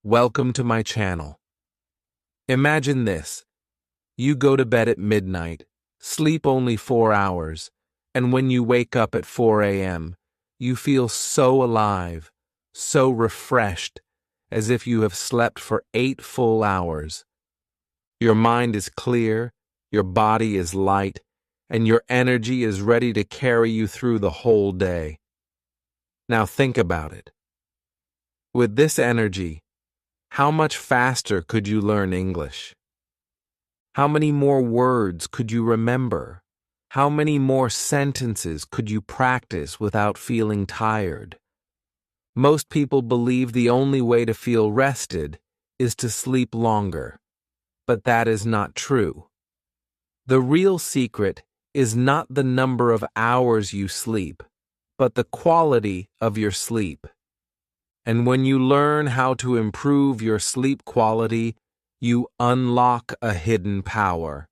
Welcome to my channel. Imagine this. You go to bed at midnight, sleep only 4 hours, and when you wake up at 4 a.m., you feel so alive, so refreshed, as if you have slept for 8 full hours. Your mind is clear, your body is light, and your energy is ready to carry you through the whole day. Now think about it. With this energy, how much faster could you learn English? How many more words could you remember? How many more sentences could you practice without feeling tired? Most people believe the only way to feel rested is to sleep longer, but that is not true. The real secret is not the number of hours you sleep, but the quality of your sleep. And when you learn how to improve your sleep quality, you unlock a hidden power.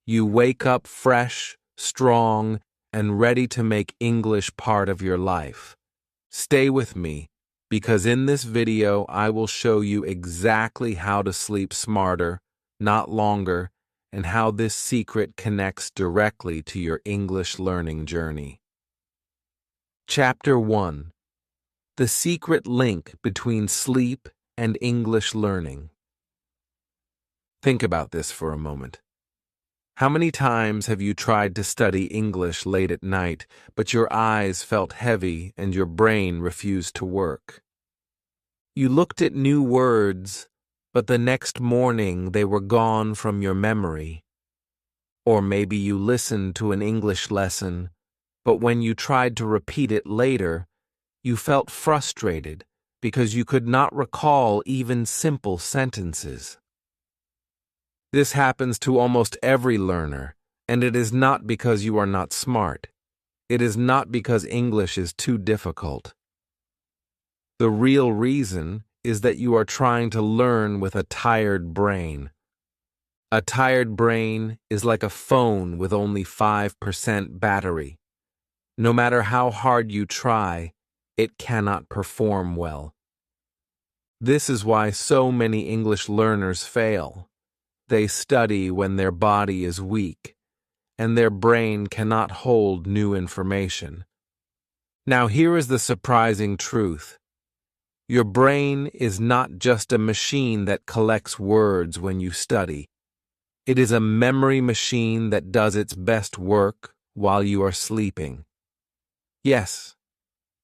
You wake up fresh, strong, and ready to make English part of your life. Stay with me, because in this video I will show you exactly how to sleep smarter, not longer, and how this secret connects directly to your English learning journey. Chapter 1. The secret link between sleep and English learning. Think about this for a moment. How many times have you tried to study English late at night, but your eyes felt heavy and your brain refused to work? You looked at new words, but the next morning they were gone from your memory. Or maybe you listened to an English lesson, but when you tried to repeat it later, you felt frustrated because you could not recall even simple sentences. This happens to almost every learner, and it is not because you are not smart. It is not because English is too difficult. The real reason is that you are trying to learn with a tired brain. A tired brain is like a phone with only 5% battery. No matter how hard you try, it cannot perform well. This is why so many English learners fail. They study when their body is weak, and their brain cannot hold new information. Now here is the surprising truth. Your brain is not just a machine that collects words when you study. It is a memory machine that does its best work while you are sleeping. Yes,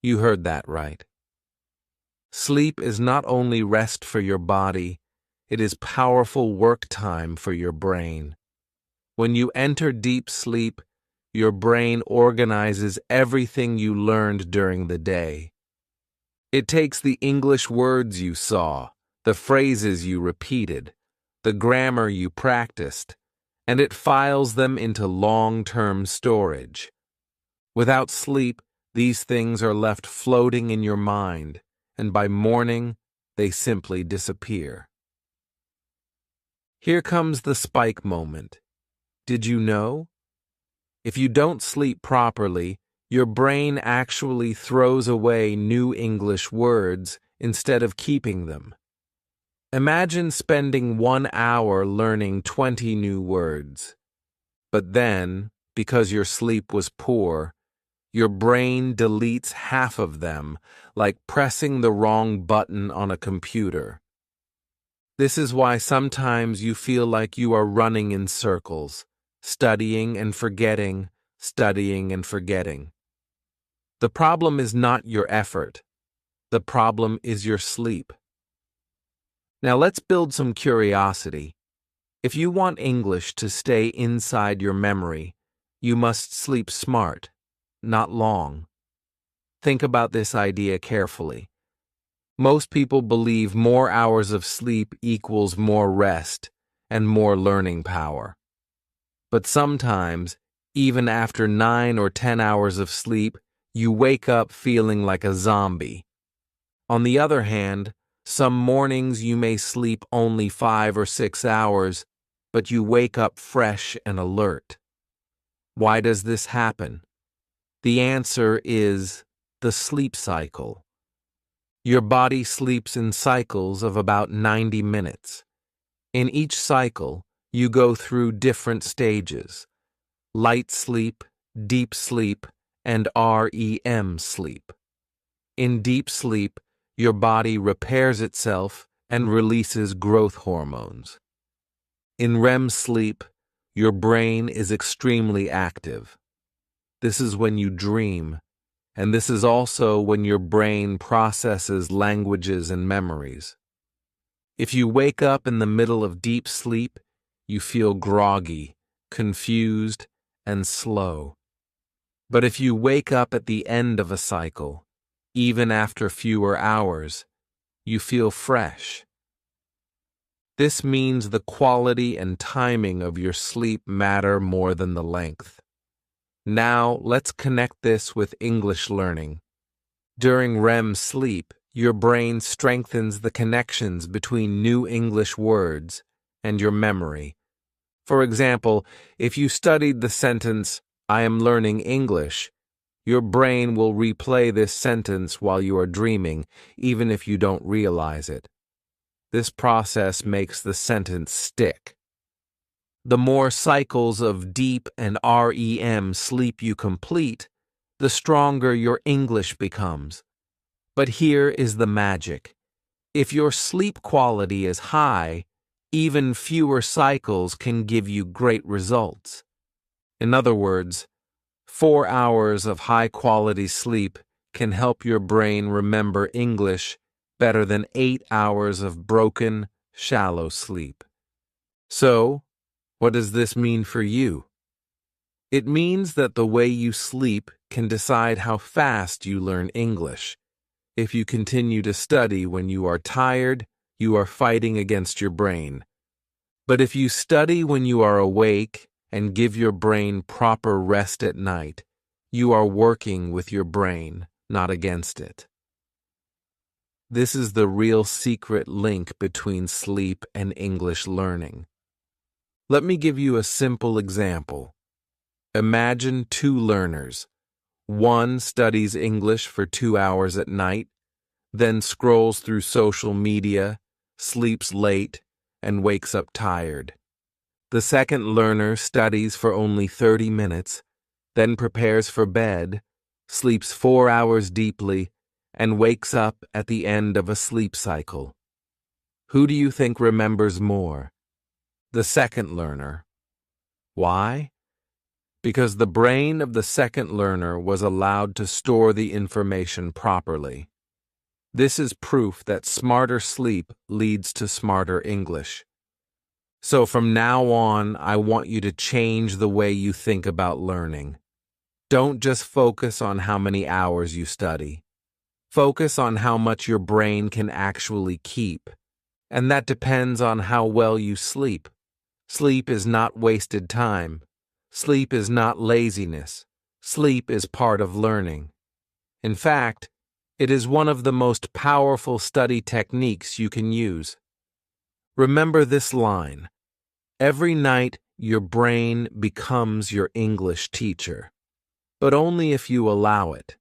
you heard that right. Sleep is not only rest for your body, it is powerful work time for your brain. When you enter deep sleep, your brain organizes everything you learned during the day. It takes the English words you saw, the phrases you repeated, the grammar you practiced, and it files them into long-term storage. Without sleep, these things are left floating in your mind, and by morning, they simply disappear. Here comes the spike moment. Did you know? If you don't sleep properly, your brain actually throws away new English words instead of keeping them. Imagine spending 1 hour learning 20 new words. But then, because your sleep was poor, your brain deletes half of them, like pressing the wrong button on a computer. This is why sometimes you feel like you are running in circles, studying and forgetting, studying and forgetting. The problem is not your effort. The problem is your sleep. Now let's build some curiosity. If you want English to stay inside your memory, you must sleep smart, not long. Think about this idea carefully. Most people believe more hours of sleep equals more rest and more learning power. But sometimes, even after 9 or 10 hours of sleep, you wake up feeling like a zombie. On the other hand, some mornings you may sleep only 5 or 6 hours, but you wake up fresh and alert. Why does this happen? The answer is the sleep cycle. Your body sleeps in cycles of about 90 minutes. In each cycle, you go through different stages: light sleep, deep sleep, and REM sleep. In deep sleep, your body repairs itself and releases growth hormones. In REM sleep, your brain is extremely active. This is when you dream, and this is also when your brain processes languages and memories. If you wake up in the middle of deep sleep, you feel groggy, confused, and slow. But if you wake up at the end of a cycle, even after fewer hours, you feel fresh. This means the quality and timing of your sleep matter more than the length. Now, let's connect this with English learning. During REM sleep, your brain strengthens the connections between new English words and your memory. For example, if you studied the sentence, "I am learning English," your brain will replay this sentence while you are dreaming, even if you don't realize it. This process makes the sentence stick. The more cycles of deep and REM sleep you complete, the stronger your English becomes. But here is the magic. If your sleep quality is high, even fewer cycles can give you great results. In other words, 4 hours of high-quality sleep can help your brain remember English better than 8 hours of broken, shallow sleep. So, what does this mean for you? It means that the way you sleep can decide how fast you learn English. If you continue to study when you are tired, you are fighting against your brain. But if you study when you are awake and give your brain proper rest at night, you are working with your brain, not against it. This is the real secret link between sleep and English learning. Let me give you a simple example. Imagine 2 learners. One studies English for 2 hours at night, then scrolls through social media, sleeps late, and wakes up tired. The second learner studies for only 30 minutes, then prepares for bed, sleeps 4 hours deeply, and wakes up at the end of a sleep cycle. Who do you think remembers more? The second learner. Why? Because the brain of the second learner was allowed to store the information properly. This is proof that smarter sleep leads to smarter English. So from now on, I want you to change the way you think about learning. Don't just focus on how many hours you study. Focus on how much your brain can actually keep. And that depends on how well you sleep. Sleep is not wasted time. Sleep is not laziness. Sleep is part of learning. In fact, it is one of the most powerful study techniques you can use. Remember this line: every night your brain becomes your English teacher, but only if you allow it.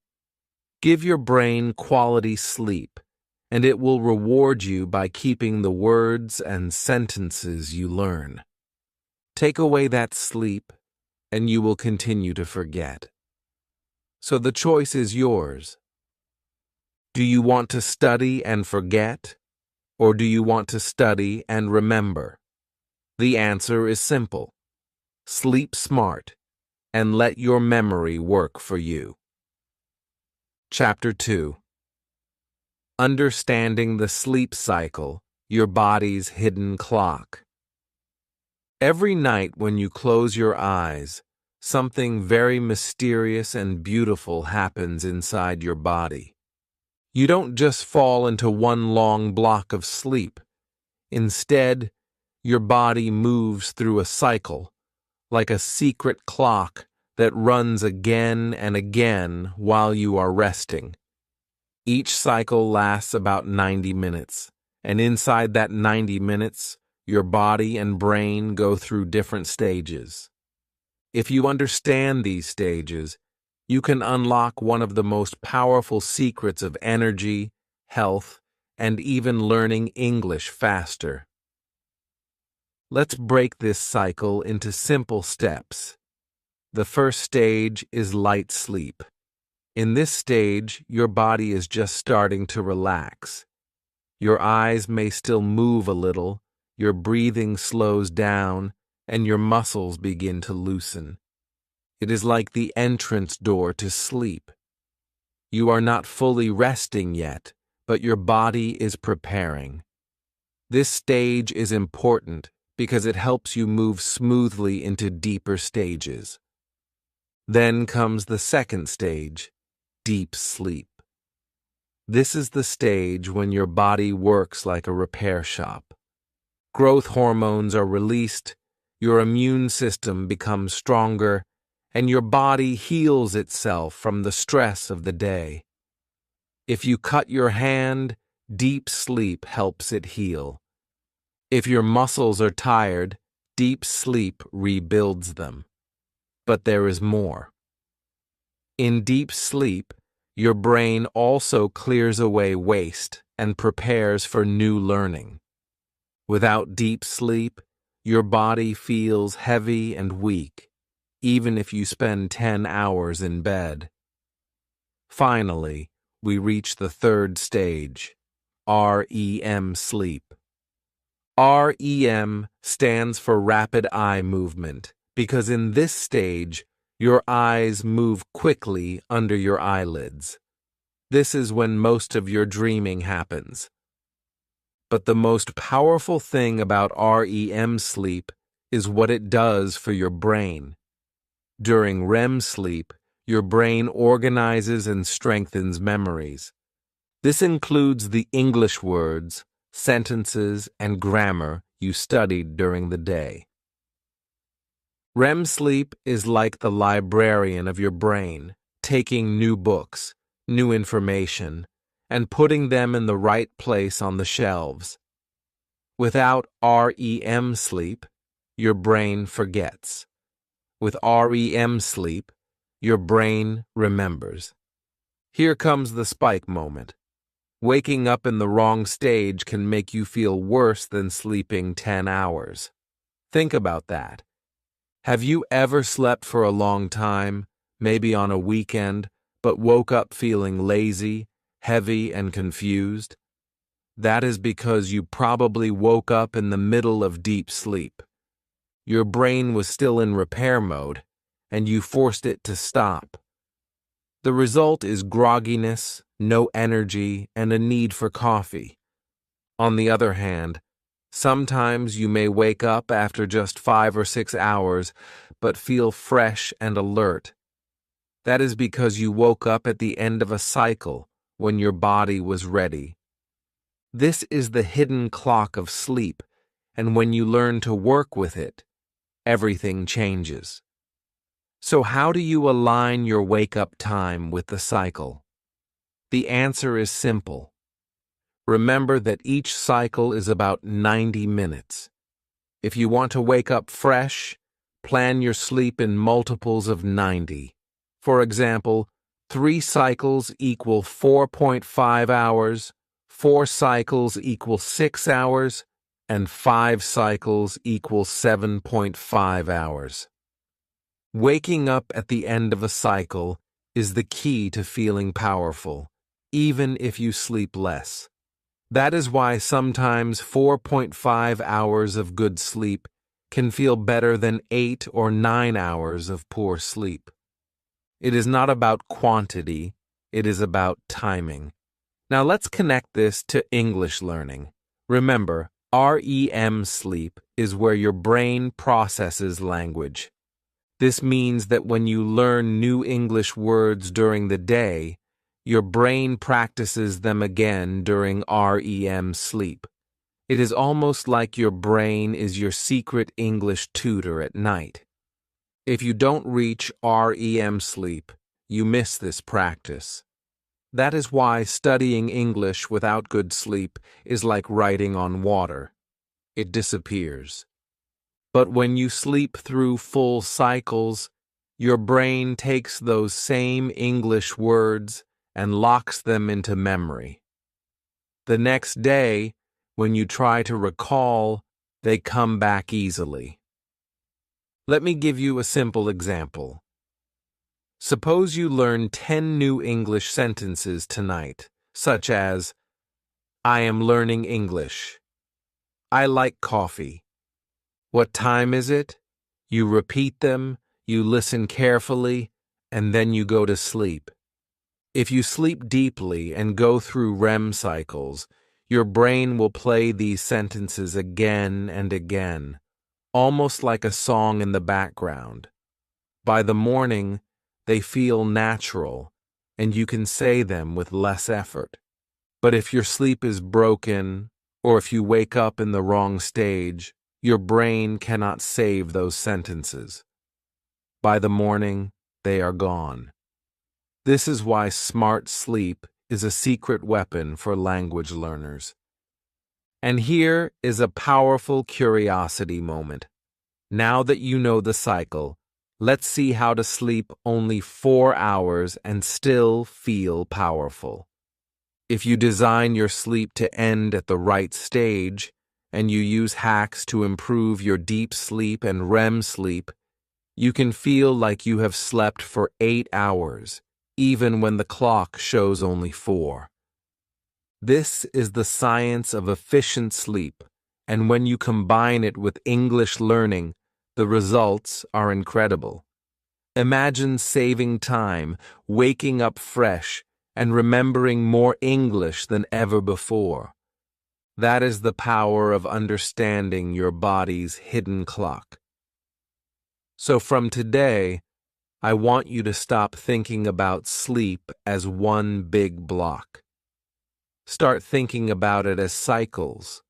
Give your brain quality sleep, and it will reward you by keeping the words and sentences you learn. Take away that sleep, and you will continue to forget. So the choice is yours. Do you want to study and forget, or do you want to study and remember? The answer is simple. Sleep smart, and let your memory work for you. Chapter 2. Understanding the sleep cycle, your body's hidden clock. Every night when you close your eyes, something very mysterious and beautiful happens inside your body. You don't just fall into one long block of sleep. Instead, your body moves through a cycle, like a secret clock that runs again and again while you are resting. Each cycle lasts about 90 minutes, and inside that 90 minutes, your body and brain go through different stages. If you understand these stages, you can unlock one of the most powerful secrets of energy, health, and even learning English faster. Let's break this cycle into simple steps. The first stage is light sleep. In this stage, your body is just starting to relax. Your eyes may still move a little, your breathing slows down, and your muscles begin to loosen. It is like the entrance door to sleep. You are not fully resting yet, but your body is preparing. This stage is important because it helps you move smoothly into deeper stages. Then comes the second stage, deep sleep. This is the stage when your body works like a repair shop. Growth hormones are released, your immune system becomes stronger, and your body heals itself from the stress of the day. If you cut your hand, deep sleep helps it heal. If your muscles are tired, deep sleep rebuilds them. But there is more. In deep sleep, your brain also clears away waste and prepares for new learning. Without deep sleep, your body feels heavy and weak, even if you spend 10 hours in bed. Finally, we reach the third stage, REM sleep. REM stands for rapid eye movement because in this stage, your eyes move quickly under your eyelids. This is when most of your dreaming happens. But the most powerful thing about REM sleep is what it does for your brain. During REM sleep, your brain organizes and strengthens memories. This includes the English words, sentences, and grammar you studied during the day. REM sleep is like the librarian of your brain, taking new books, new information, and putting them in the right place on the shelves. Without REM sleep, your brain forgets. With REM sleep, your brain remembers. Here comes the spike moment. Waking up in the wrong stage can make you feel worse than sleeping 10 hours. Think about that. Have you ever slept for a long time, maybe on a weekend, but woke up feeling lazy, heavy, and confused? That is because you probably woke up in the middle of deep sleep. Your brain was still in repair mode, and you forced it to stop. The result is grogginess, no energy, and a need for coffee. On the other hand, sometimes you may wake up after just 5 or 6 hours, but feel fresh and alert. That is because you woke up at the end of a cycle when your body was ready. This is the hidden clock of sleep, and when you learn to work with it, everything changes. So how do you align your wake-up time with the cycle? The answer is simple. Remember that each cycle is about 90 minutes. If you want to wake up fresh, plan your sleep in multiples of 90. For example, 3 cycles equal 4.5 hours, 4 cycles equal 6 hours, and 5 cycles equal 7.5 hours. Waking up at the end of a cycle is the key to feeling powerful, even if you sleep less. That is why sometimes 4.5 hours of good sleep can feel better than 8 or 9 hours of poor sleep. It is not about quantity, it is about timing. Now let's connect this to English learning. Remember, REM sleep is where your brain processes language. This means that when you learn new English words during the day, your brain practices them again during REM sleep. It is almost like your brain is your secret English tutor at night. If you don't reach REM sleep, you miss this practice. That is why studying English without good sleep is like writing on water. It disappears. But when you sleep through full cycles, your brain takes those same English words and locks them into memory. The next day, when you try to recall, they come back easily. Let me give you a simple example. Suppose you learn 10 new English sentences tonight, such as, I am learning English. I like coffee. What time is it? You repeat them, you listen carefully, and then you go to sleep. If you sleep deeply and go through REM cycles, your brain will play these sentences again and again, almost like a song in the background. By the morning, they feel natural, and you can say them with less effort. But if your sleep is broken, or if you wake up in the wrong stage, your brain cannot save those sentences. By the morning, they are gone. This is why smart sleep is a secret weapon for language learners. And here is a powerful curiosity moment. Now that you know the cycle, let's see how to sleep only 4 hours and still feel powerful. If you design your sleep to end at the right stage, and you use hacks to improve your deep sleep and REM sleep, you can feel like you have slept for 8 hours, even when the clock shows only 4. This is the science of efficient sleep, and when you combine it with English learning, the results are incredible. Imagine saving time, waking up fresh, and remembering more English than ever before. That is the power of understanding your body's hidden clock. So from today, I want you to stop thinking about sleep as one big block. Start thinking about it as cycles.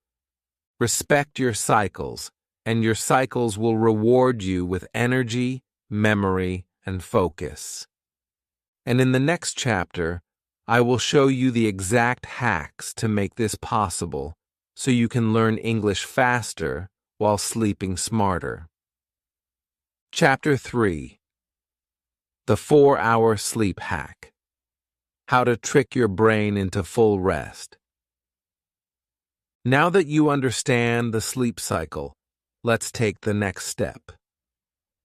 Respect your cycles, and your cycles will reward you with energy, memory, and focus. And in the next chapter, I will show you the exact hacks to make this possible so you can learn English faster while sleeping smarter. Chapter 3. The 4-hour sleep hack. How to trick your brain into full rest. Now that you understand the sleep cycle, let's take the next step.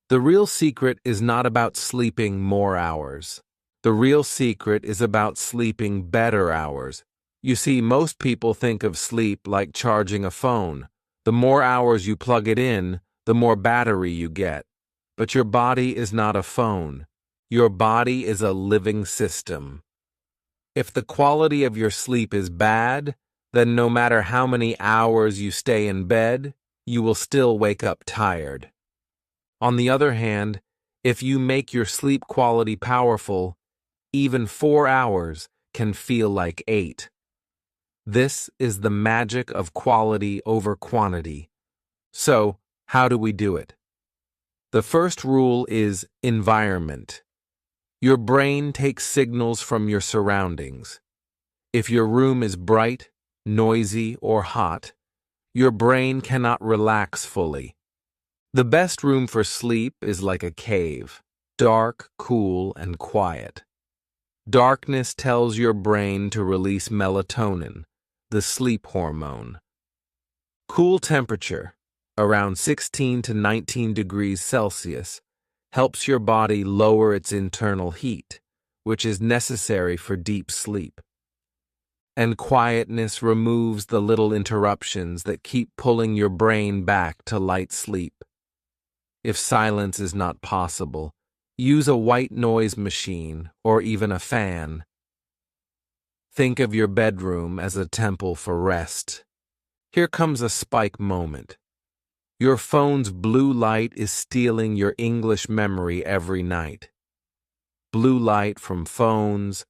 The real secret is not about sleeping more hours. The real secret is about sleeping better hours. You see, most people think of sleep like charging a phone. The more hours you plug it in, the more battery you get. But your body is not a phone. Your body is a living system. If the quality of your sleep is bad, then no matter how many hours you stay in bed, you will still wake up tired. On the other hand, if you make your sleep quality powerful, even 4 hours can feel like 8. This is the magic of quality over quantity. So, how do we do it? The first rule is environment. Your brain takes signals from your surroundings. If your room is bright, noisy, or hot, your brain cannot relax fully. The best room for sleep is like a cave, dark, cool, and quiet. Darkness tells your brain to release melatonin, the sleep hormone. Cool temperature, around 16 to 19 degrees Celsius, helps your body lower its internal heat, which is necessary for deep sleep. And quietness removes the little interruptions that keep pulling your brain back to light sleep. If silence is not possible, use a white noise machine or even a fan. Think of your bedroom as a temple for rest. Here comes a spike moment. Your phone's blue light is stealing your English memory every night. Blue light from phones,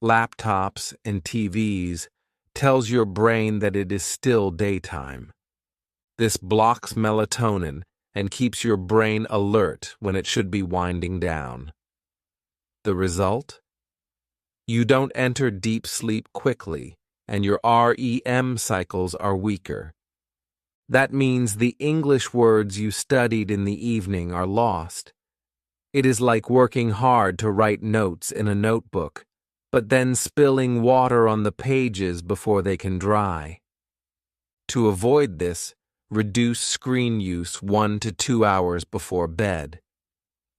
laptops, and TVs tells your brain that it is still daytime. This blocks melatonin and keeps your brain alert when it should be winding down. The result? You don't enter deep sleep quickly, and your REM cycles are weaker. That means the English words you studied in the evening are lost. It is like working hard to write notes in a notebook, but then spilling water on the pages before they can dry. To avoid this, reduce screen use 1 to 2 hours before bed.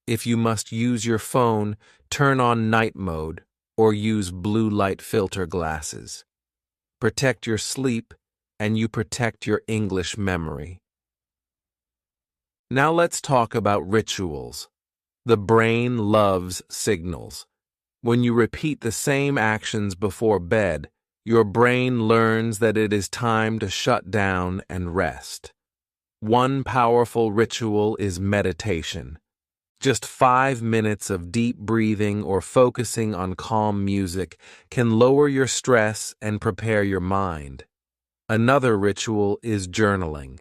If you must use your phone, turn on night mode or use blue light filter glasses. Protect your sleep, and you protect your English memory. Now let's talk about rituals. The brain loves signals. When you repeat the same actions before bed, your brain learns that it is time to shut down and rest. One powerful ritual is meditation. Just 5 minutes of deep breathing or focusing on calm music can lower your stress and prepare your mind. Another ritual is journaling.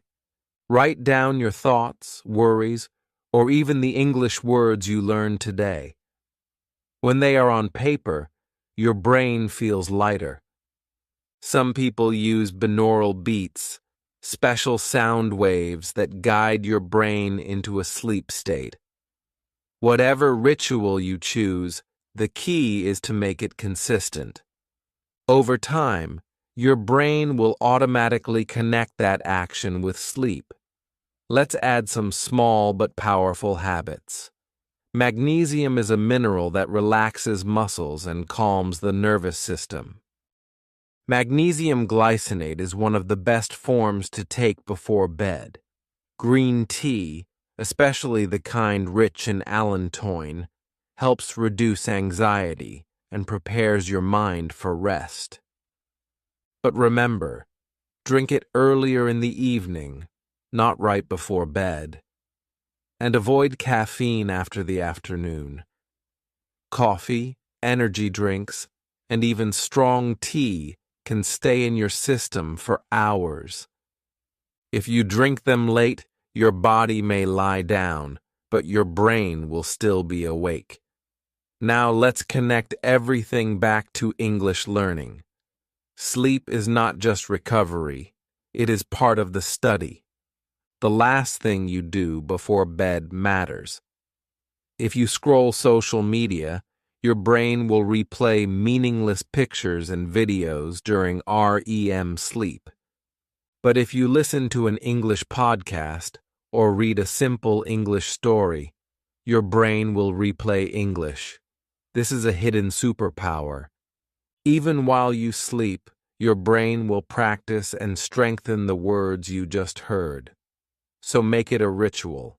Write down your thoughts, worries, or even the English words you learned today. When they are on paper, your brain feels lighter. Some people use binaural beats, special sound waves that guide your brain into a sleep state. Whatever ritual you choose, the key is to make it consistent. Over time, your brain will automatically connect that action with sleep. Let's add some small but powerful habits. Magnesium is a mineral that relaxes muscles and calms the nervous system. Magnesium glycinate is one of the best forms to take before bed. Green tea, especially the kind rich in allantoin, helps reduce anxiety and prepares your mind for rest. But remember, drink it earlier in the evening, not right before bed. And avoid caffeine after the afternoon. Coffee, energy drinks, and even strong tea can stay in your system for hours. If you drink them late, your body may lie down, but your brain will still be awake. Now let's connect everything back to English learning. Sleep is not just recovery, it is part of the study. The last thing you do before bed matters. If you scroll social media, your brain will replay meaningless pictures and videos during REM sleep. But if you listen to an English podcast or read a simple English story, your brain will replay English. This is a hidden superpower. Even while you sleep, your brain will practice and strengthen the words you just heard. So make it a ritual.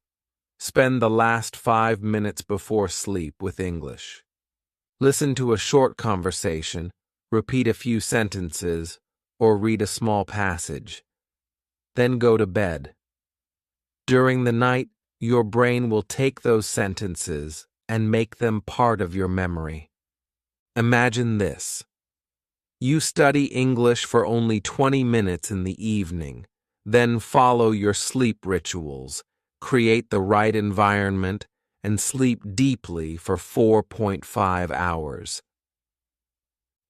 Spend the last 5 minutes before sleep with English. Listen to a short conversation, repeat a few sentences, or read a small passage. Then go to bed. During the night, your brain will take those sentences and make them part of your memory. Imagine this. You study English for only 20 minutes in the evening, then follow your sleep rituals, create the right environment, and sleep deeply for 4.5 hours.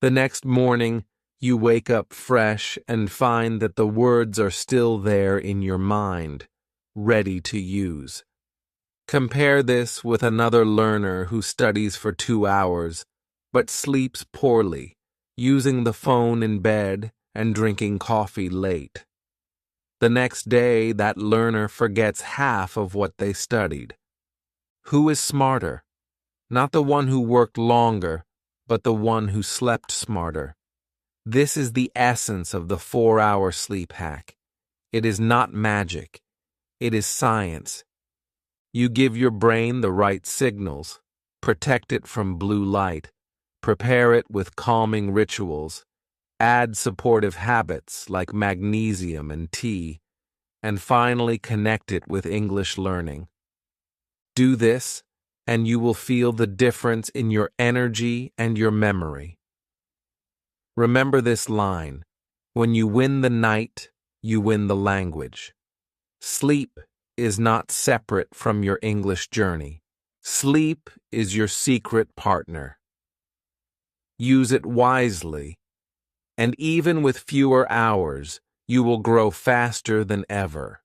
The next morning, you wake up fresh and find that the words are still there in your mind, ready to use. Compare this with another learner who studies for 2 hours, but sleeps poorly, using the phone in bed and drinking coffee late. The next day, that learner forgets half of what they studied. Who is smarter? Not the one who worked longer, but the one who slept smarter. This is the essence of the 4-hour sleep hack. It is not magic. It is science. You give your brain the right signals, protect it from blue light, prepare it with calming rituals, add supportive habits like magnesium and tea, and finally connect it with English learning. Do this, and you will feel the difference in your energy and your memory. Remember this line: when you win the night, you win the language. Sleep is not separate from your English journey. Sleep is your secret partner. Use it wisely, and even with fewer hours, you will grow faster than ever.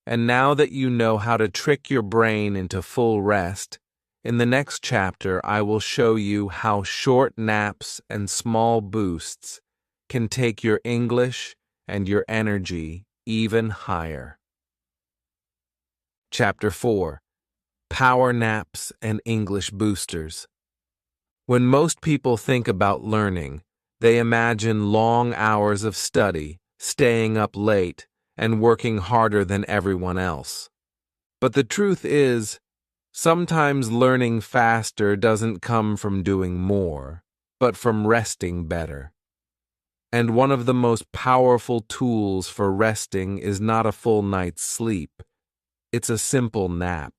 And now that you know how to trick your brain into full rest, In the next chapter, I will show you how short naps and small boosts can take your English and your energy even higher. Chapter 4: Power Naps and English Boosters. When most people think about learning, they imagine long hours of study, staying up late, and working harder than everyone else. But the truth is, sometimes learning faster doesn't come from doing more, but from resting better. And one of the most powerful tools for resting is not a full night's sleep. It's a simple nap.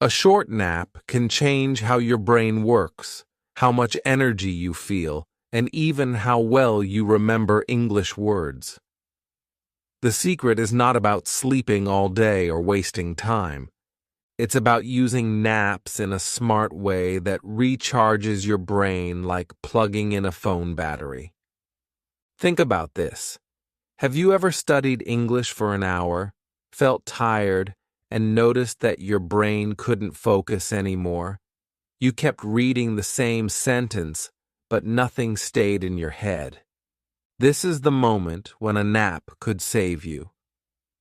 A short nap can change how your brain works, how much energy you feel, and even how well you remember English words. The secret is not about sleeping all day or wasting time. It's about using naps in a smart way that recharges your brain like plugging in a phone battery. Think about this. Have you ever studied English for an hour, felt tired, and noticed that your brain couldn't focus anymore? You kept reading the same sentence, but nothing stayed in your head. This is the moment when a nap could save you.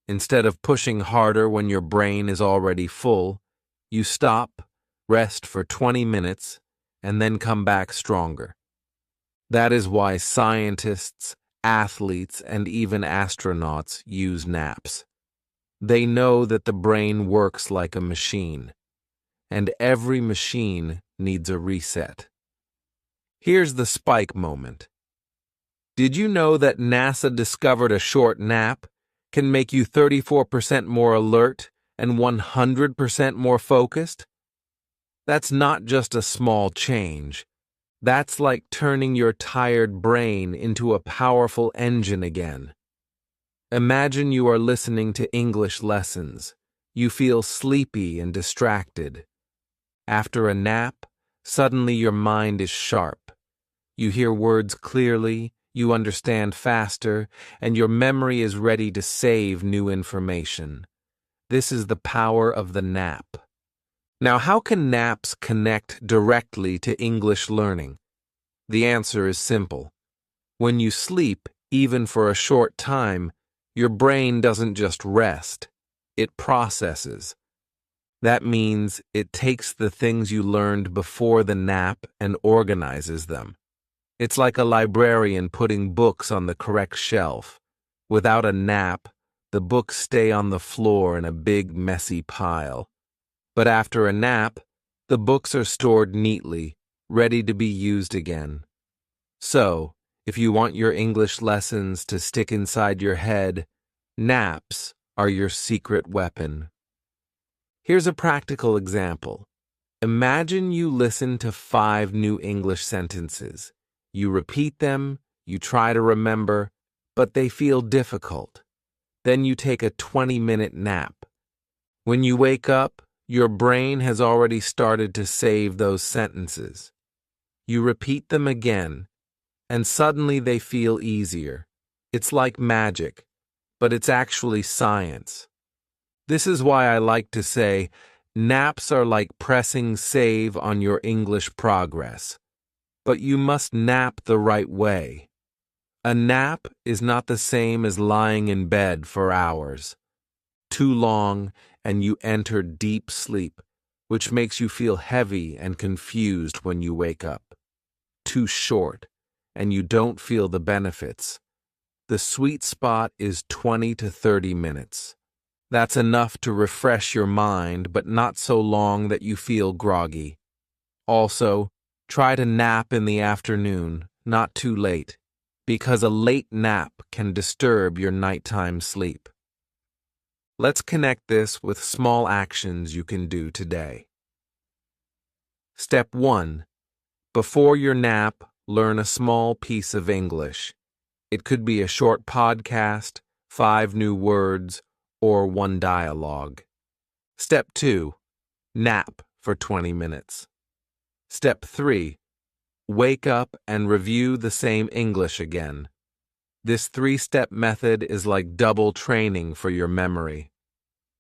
Instead of pushing harder when your brain is already full, you stop, rest for 20 minutes, and then come back stronger. That is why scientists, athletes, and even astronauts use naps. They know that the brain works like a machine, and every machine needs a reset. Here's the spike moment. Did you know that NASA discovered a short nap can make you 34% more alert and 100% more focused? That's not just a small change. That's like turning your tired brain into a powerful engine again. Imagine you are listening to English lessons. You feel sleepy and distracted. After a nap, suddenly your mind is sharp. You hear words clearly, you understand faster, and your memory is ready to save new information. This is the power of the nap. Now, how can naps connect directly to English learning? The answer is simple. When you sleep, even for a short time, your brain doesn't just rest, it processes. That means it takes the things you learned before the nap and organizes them. It's like a librarian putting books on the correct shelf. Without a nap, the books stay on the floor in a big, messy pile. But after a nap, the books are stored neatly, ready to be used again. So, if you want your English lessons to stick inside your head, naps are your secret weapon. Here's a practical example. Imagine you listen to 5 new English sentences. You repeat them, you try to remember, but they feel difficult. Then you take a 20-minute nap. When you wake up, your brain has already started to save those sentences. You repeat them again, and suddenly they feel easier. It's like magic, but it's actually science. This is why I like to say, naps are like pressing save on your English progress. But you must nap the right way. A nap is not the same as lying in bed for hours. Too long, and you enter deep sleep, which makes you feel heavy and confused when you wake up. Too short, and you don't feel the benefits. The sweet spot is 20 to 30 minutes. That's enough to refresh your mind, but not so long that you feel groggy. Also, try to nap in the afternoon, not too late, because a late nap can disturb your nighttime sleep. Let's connect this with small actions you can do today. Step 1. Before your nap, learn a small piece of English. It could be a short podcast, 5 new words, or 1 dialogue. Step 2. Nap for 20 minutes. Step 3. Wake up and review the same English again. This 3-step method is like double training for your memory.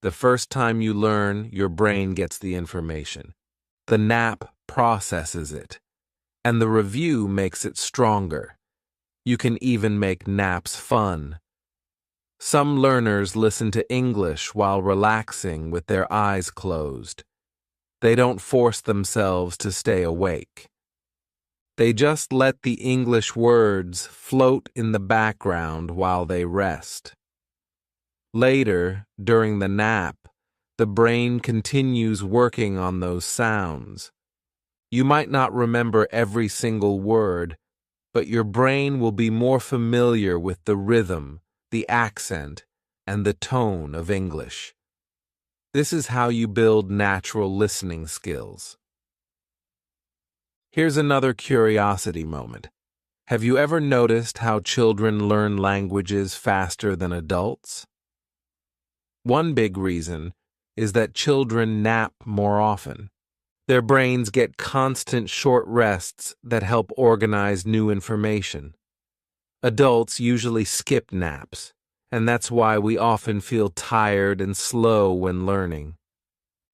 The first time you learn, your brain gets the information. The nap processes it, and the review makes it stronger. You can even make naps fun. Some learners listen to English while relaxing with their eyes closed. They don't force themselves to stay awake. They just let the English words float in the background while they rest. Later, during the nap, the brain continues working on those sounds. You might not remember every single word, but your brain will be more familiar with the rhythm, the accent, and the tone of English. This is how you build natural listening skills. Here's another curiosity moment. Have you ever noticed how children learn languages faster than adults? One big reason is that children nap more often. Their brains get constant short rests that help organize new information. Adults usually skip naps, and that's why we often feel tired and slow when learning.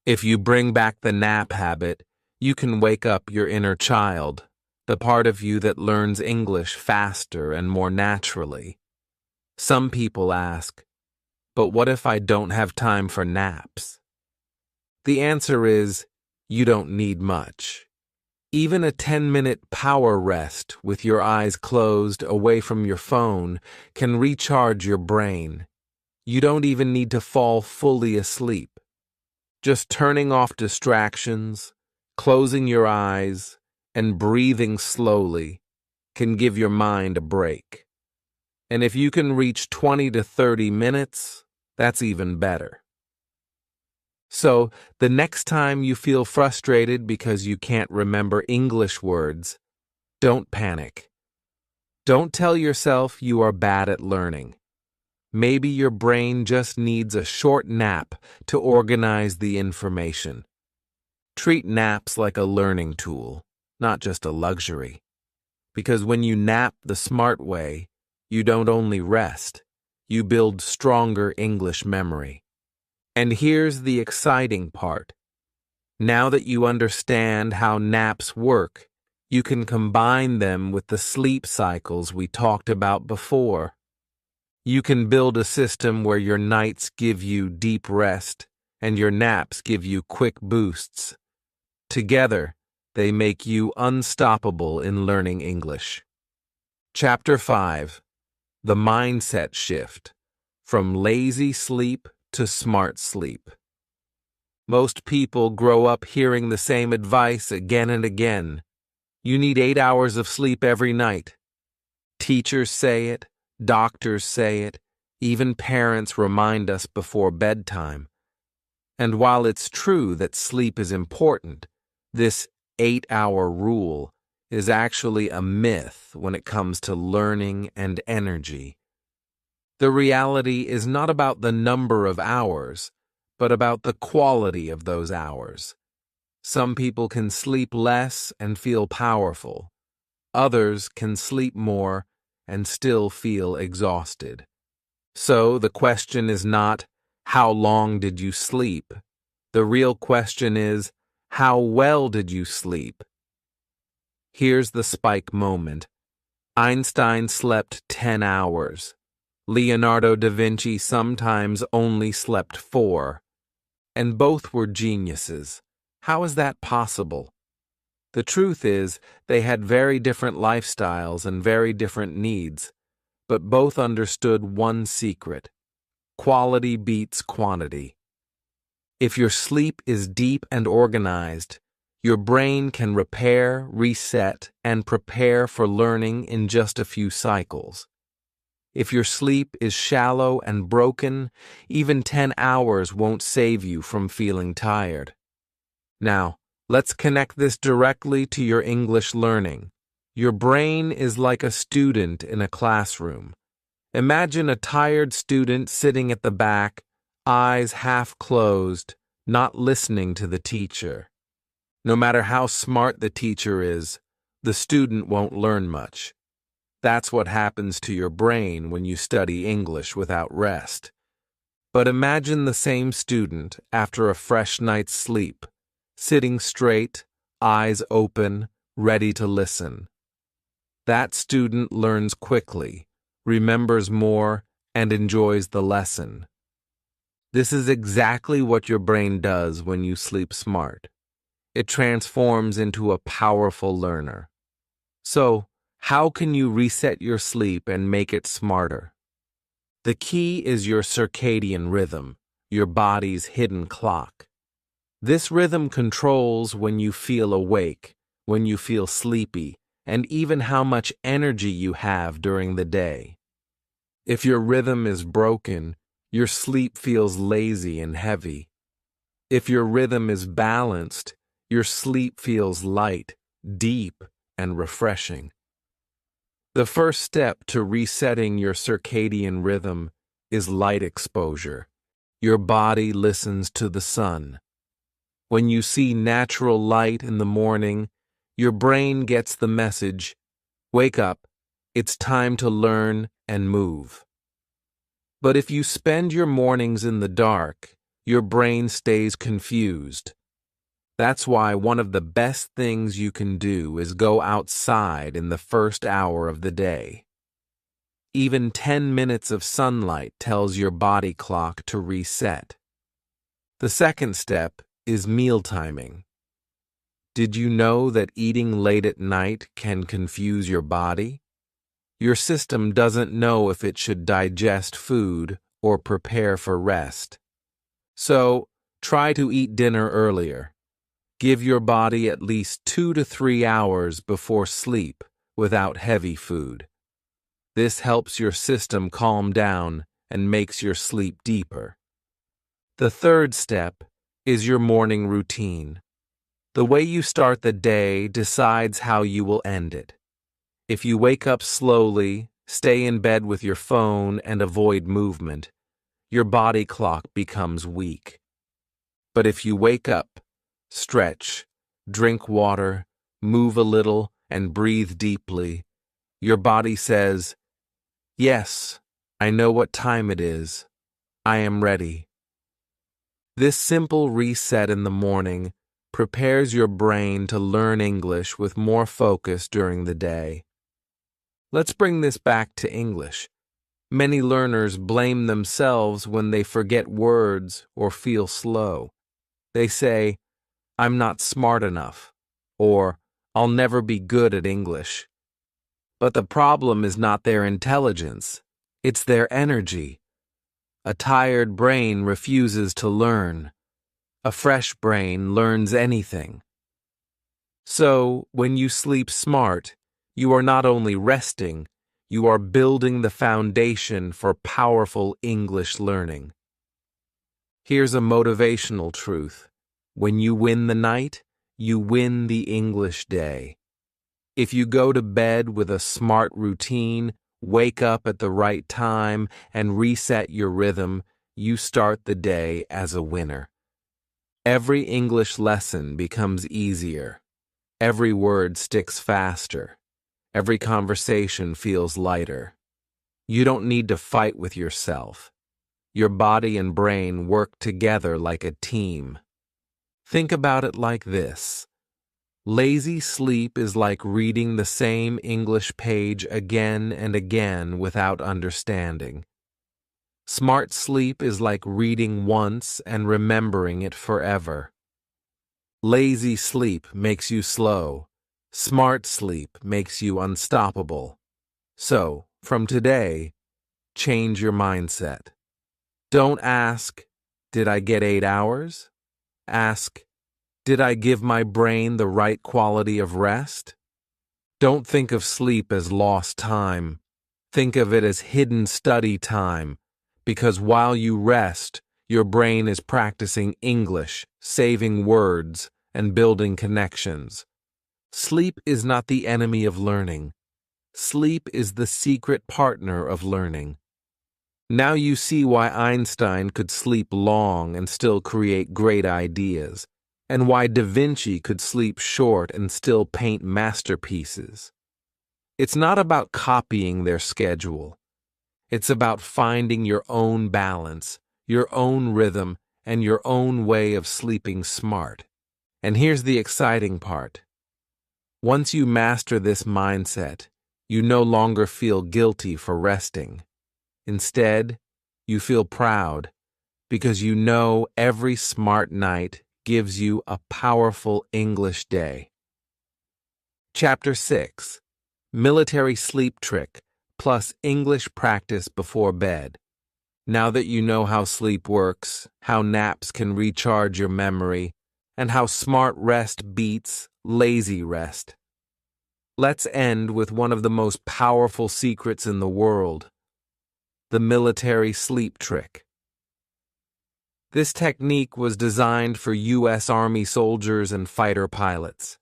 If you bring back the nap habit, you can wake up your inner child, the part of you that learns English faster and more naturally. Some people ask, but what if I don't have time for naps? The answer is, you don't need much. Even a 10-minute power rest with your eyes closed away from your phone can recharge your brain. You don't even need to fall fully asleep. Just turning off distractions, closing your eyes, and breathing slowly can give your mind a break. And if you can reach 20 to 30 minutes, that's even better. So, the next time you feel frustrated because you can't remember English words, don't panic. Don't tell yourself you are bad at learning. Maybe your brain just needs a short nap to organize the information. Treat naps like a learning tool, not just a luxury. Because when you nap the smart way, you don't only rest, you build stronger English memory. And here's the exciting part. Now that you understand how naps work, you can combine them with the sleep cycles we talked about before. You can build a system where your nights give you deep rest and your naps give you quick boosts. Together, they make you unstoppable in learning English. Chapter 5. The Mindset Shift. From Lazy Sleep to Smart Sleep. Most people grow up hearing the same advice again and again. You need 8 hours of sleep every night. Teachers say it, doctors say it, even parents remind us before bedtime. And while it's true that sleep is important, this 8-hour rule is actually a myth when it comes to learning and energy. The reality is not about the number of hours, but about the quality of those hours. Some people can sleep less and feel powerful. Others can sleep more and still feel exhausted. So the question is not, how long did you sleep? The real question is, how well did you sleep? Here's the spike moment. Einstein slept 10 hours. Leonardo da Vinci sometimes only slept 4. And both were geniuses. How is that possible? The truth is, they had very different lifestyles and very different needs, but both understood one secret: quality beats quantity. If your sleep is deep and organized, your brain can repair, reset, and prepare for learning in just a few cycles. If your sleep is shallow and broken, even 10 hours won't save you from feeling tired. Now, let's connect this directly to your English learning. Your brain is like a student in a classroom. Imagine a tired student sitting at the back, eyes half closed, not listening to the teacher. No matter how smart the teacher is, the student won't learn much. That's what happens to your brain when you study English without rest. But imagine the same student after a fresh night's sleep, sitting straight, eyes open, ready to listen. That student learns quickly, remembers more, and enjoys the lesson. This is exactly what your brain does when you sleep smart. It transforms into a powerful learner. So, how can you reset your sleep and make it smarter? The key is your circadian rhythm, your body's hidden clock. This rhythm controls when you feel awake, when you feel sleepy, and even how much energy you have during the day. If your rhythm is broken, your sleep feels lazy and heavy. If your rhythm is balanced, your sleep feels light, deep, and refreshing. The first step to resetting your circadian rhythm is light exposure. Your body listens to the sun. When you see natural light in the morning, your brain gets the message, wake up, it's time to learn and move. But if you spend your mornings in the dark, your brain stays confused. That's why one of the best things you can do is go outside in the first hour of the day. Even 10 minutes of sunlight tells your body clock to reset. The second step is meal timing. Did you know that eating late at night can confuse your body? Your system doesn't know if it should digest food or prepare for rest. So, try to eat dinner earlier. Give your body at least 2 to 3 hours before sleep without heavy food. This helps your system calm down and makes your sleep deeper. The third step is your morning routine. The way you start the day decides how you will end it. If you wake up slowly, stay in bed with your phone, and avoid movement, your body clock becomes weak. But if you wake up, stretch, drink water, move a little, and breathe deeply, your body says, "Yes, I know what time it is. I am ready." This simple reset in the morning prepares your brain to learn English with more focus during the day. Let's bring this back to English. Many learners blame themselves when they forget words or feel slow. They say, "I'm not smart enough," or "I'll never be good at English." But the problem is not their intelligence, it's their energy. A tired brain refuses to learn. A fresh brain learns anything. So, when you sleep smart, you are not only resting, you are building the foundation for powerful English learning. Here's a motivational truth. When you win the night, you win the English day. If you go to bed with a smart routine, wake up at the right time, and reset your rhythm, you start the day as a winner. Every English lesson becomes easier. Every word sticks faster. Every conversation feels lighter. You don't need to fight with yourself. Your body and brain work together like a team. Think about it like this. Lazy sleep is like reading the same English page again and again without understanding. Smart sleep is like reading once and remembering it forever. Lazy sleep makes you slow. Smart sleep makes you unstoppable. So, from today, change your mindset. Don't ask, "Did I get 8 hours?" Ask, "Did I give my brain the right quality of rest?" Don't think of sleep as lost time. Think of it as hidden study time, because while you rest, your brain is practicing English, saving words, and building connections. Sleep is not the enemy of learning. Sleep is the secret partner of learning. Now you see why Einstein could sleep long and still create great ideas, and why Da Vinci could sleep short and still paint masterpieces. It's not about copying their schedule. It's about finding your own balance, your own rhythm, and your own way of sleeping smart. And here's the exciting part. Once you master this mindset, you no longer feel guilty for resting. Instead, you feel proud because you know every smart night gives you a powerful English day. Chapter 6. Military Sleep Trick plus English Practice Before Bed. Now that you know how sleep works, how naps can recharge your memory, and how smart rest beats lazy rest, let's end with one of the most powerful secrets in the world: the military sleep trick. This technique was designed for U.S. Army soldiers and fighter pilots.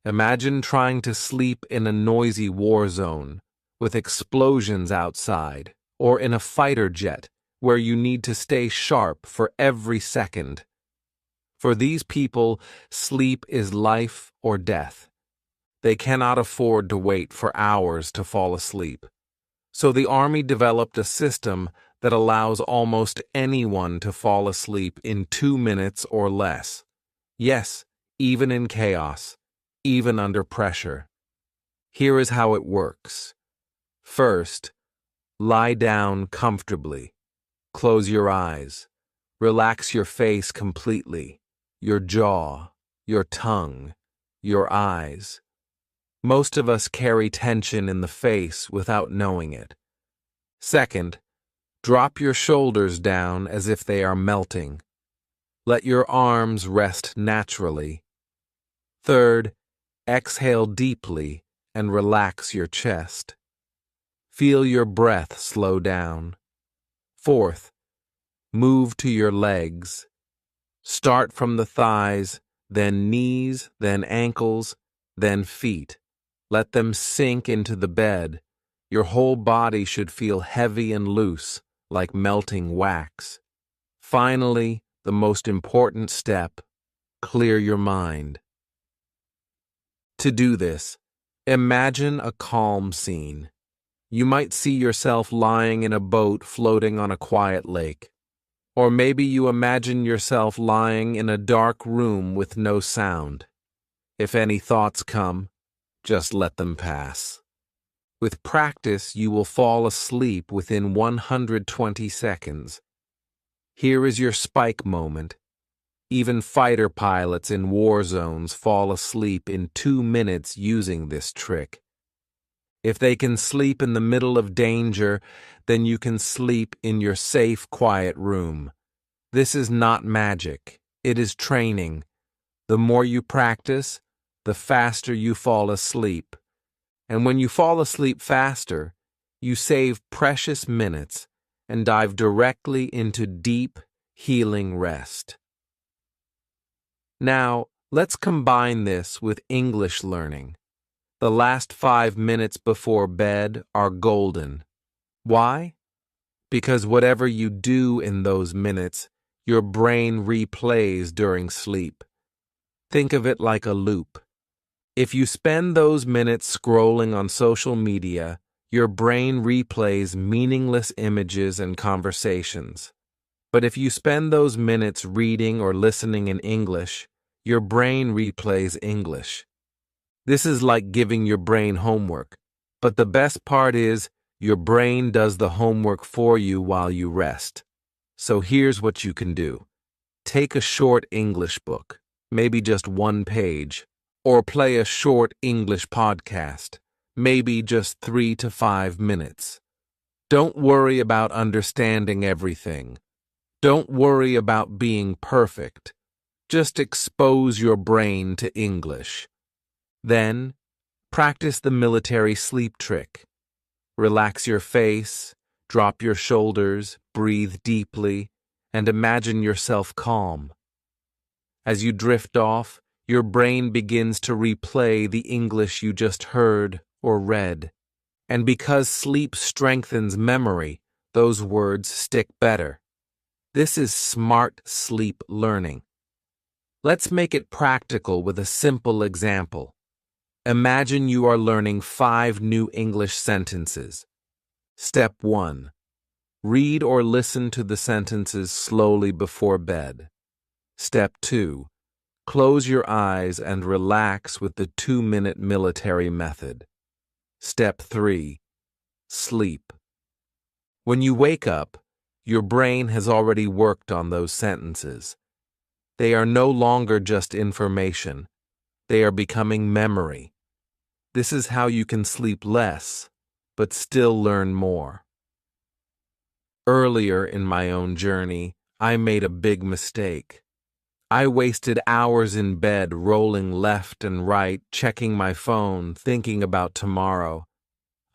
Imagine trying to sleep in a noisy war zone, with explosions outside, or in a fighter jet, where you need to stay sharp for every second. For these people, sleep is life or death. They cannot afford to wait for hours to fall asleep. So the Army developed a system that allows almost anyone to fall asleep in 2 minutes or less. Yes, even in chaos, even under pressure. Here is how it works. First, lie down comfortably. Close your eyes. Relax your face completely, your jaw, your tongue, your eyes. Most of us carry tension in the face without knowing it. Second, drop your shoulders down as if they are melting. Let your arms rest naturally. Third, exhale deeply and relax your chest. Feel your breath slow down. Fourth, move to your legs. Start from the thighs, then knees, then ankles, then feet. Let them sink into the bed. Your whole body should feel heavy and loose, like melting wax. Finally, the most important step: clear your mind. To do this, imagine a calm scene. You might see yourself lying in a boat floating on a quiet lake. Or maybe you imagine yourself lying in a dark room with no sound. If any thoughts come, just let them pass. With practice, you will fall asleep within 120 seconds. Here is your spike moment. Even fighter pilots in war zones fall asleep in 2 minutes using this trick. If they can sleep in the middle of danger, then you can sleep in your safe, quiet room. This is not magic. It is training. The more you practice, the faster you fall asleep. And when you fall asleep faster, you save precious minutes and dive directly into deep, healing rest. Now, let's combine this with English learning. The last 5 minutes before bed are golden. Why? Because whatever you do in those minutes, your brain replays during sleep. Think of it like a loop. If you spend those minutes scrolling on social media, your brain replays meaningless images and conversations. But if you spend those minutes reading or listening in English, your brain replays English. This is like giving your brain homework. But the best part is, your brain does the homework for you while you rest. So here's what you can do. Take a short English book, maybe just 1 page, or play a short English podcast, maybe just 3 to 5 minutes. Don't worry about understanding everything. Don't worry about being perfect. Just expose your brain to English. Then, practice the military sleep trick. Relax your face, drop your shoulders, breathe deeply, and imagine yourself calm. As you drift off, your brain begins to replay the English you just heard or read. And because sleep strengthens memory, those words stick better. This is smart sleep learning. Let's make it practical with a simple example. Imagine you are learning 5 new English sentences. Step 1. Read or listen to the sentences slowly before bed. Step 2. Close your eyes and relax with the 2-minute military method. Step 3. Sleep. When you wake up, your brain has already worked on those sentences. They are no longer just information. They are becoming memory. This is how you can sleep less, but still learn more. Earlier in my own journey, I made a big mistake. I wasted hours in bed rolling left and right, checking my phone, thinking about tomorrow.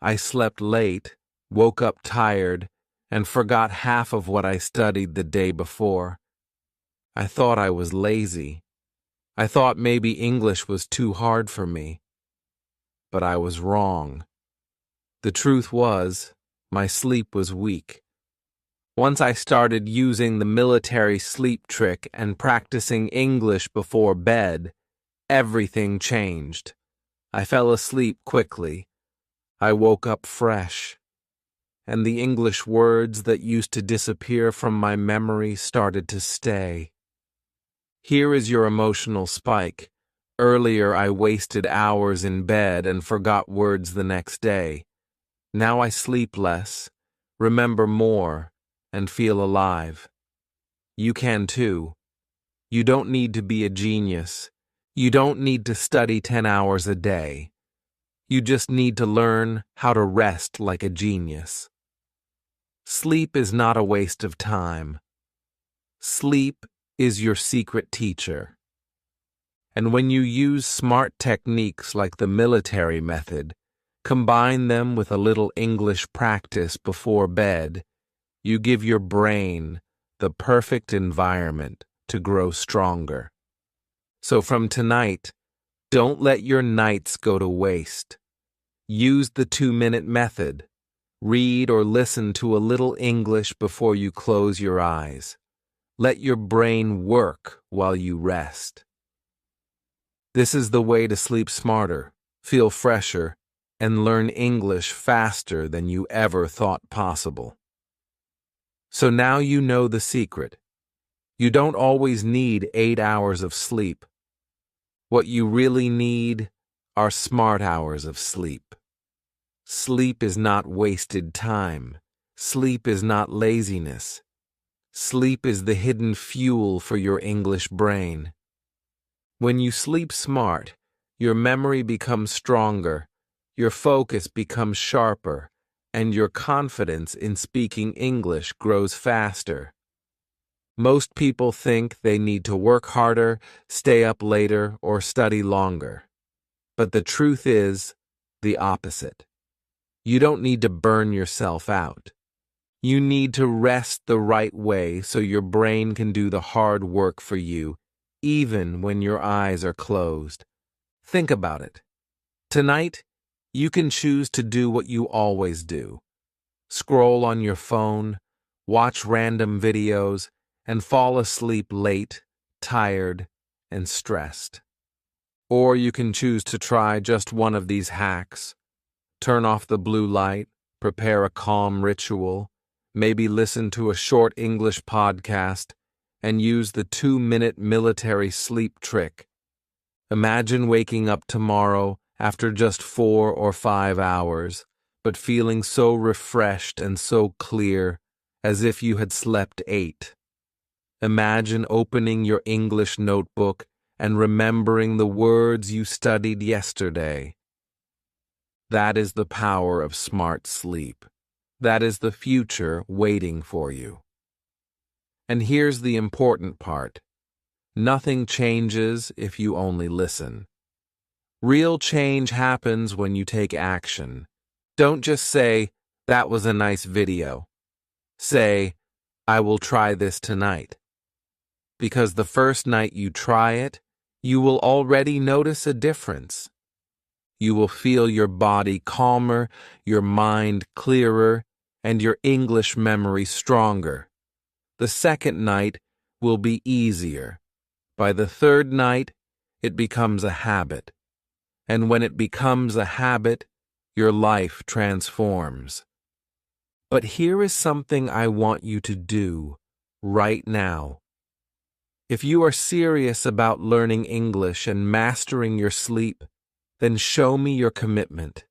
I slept late, woke up tired, and forgot half of what I studied the day before. I thought I was lazy. I thought maybe English was too hard for me. But I was wrong. The truth was, my sleep was weak. Once I started using the military sleep trick and practicing English before bed, everything changed. I fell asleep quickly. I woke up fresh. And the English words that used to disappear from my memory started to stay. Here is your emotional spike. Earlier I wasted hours in bed and forgot words the next day. Now I sleep less, remember more, and feel alive. You can too. You don't need to be a genius. You don't need to study 10 hours a day. You just need to learn how to rest like a genius. Sleep is not a waste of time. Sleep is your secret teacher. And when you use smart techniques like the military method, combine them with a little English practice before bed, you give your brain the perfect environment to grow stronger. So from tonight, don't let your nights go to waste. Use the 2-minute method. Read or listen to a little English before you close your eyes. Let your brain work while you rest. This is the way to sleep smarter, feel fresher, and learn English faster than you ever thought possible. So now you know the secret. You don't always need 8 hours of sleep. What you really need are smart hours of sleep. Sleep is not wasted time. Sleep is not laziness. Sleep is the hidden fuel for your English brain. When you sleep smart, your memory becomes stronger, your focus becomes sharper, and your confidence in speaking English grows faster. Most people think they need to work harder, stay up later, or study longer. But the truth is the opposite. You don't need to burn yourself out. You need to rest the right way so your brain can do the hard work for you, even when your eyes are closed. Think about it. Tonight, you can choose to do what you always do. Scroll on your phone, watch random videos, and fall asleep late, tired, and stressed. Or you can choose to try just one of these hacks. Turn off the blue light, prepare a calm ritual, maybe listen to a short English podcast, and use the 2-minute military sleep trick. Imagine waking up tomorrow after just 4 or 5 hours, but feeling so refreshed and so clear, as if you had slept 8. Imagine opening your English notebook and remembering the words you studied yesterday. That is the power of smart sleep. That is the future waiting for you. And here's the important part. Nothing changes if you only listen. Real change happens when you take action. Don't just say, "That was a nice video." Say, "I will try this tonight." Because the first night you try it, you will already notice a difference. You will feel your body calmer, your mind clearer, and your English memory stronger. The second night will be easier. By the third night, it becomes a habit. And when it becomes a habit, your life transforms. But here is something I want you to do right now. If you are serious about learning English and mastering your sleep, then show me your commitment.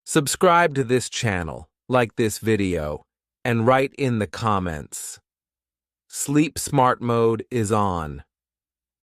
Subscribe to this channel, like this video, and write in the comments. Sleep Smart Mode is on.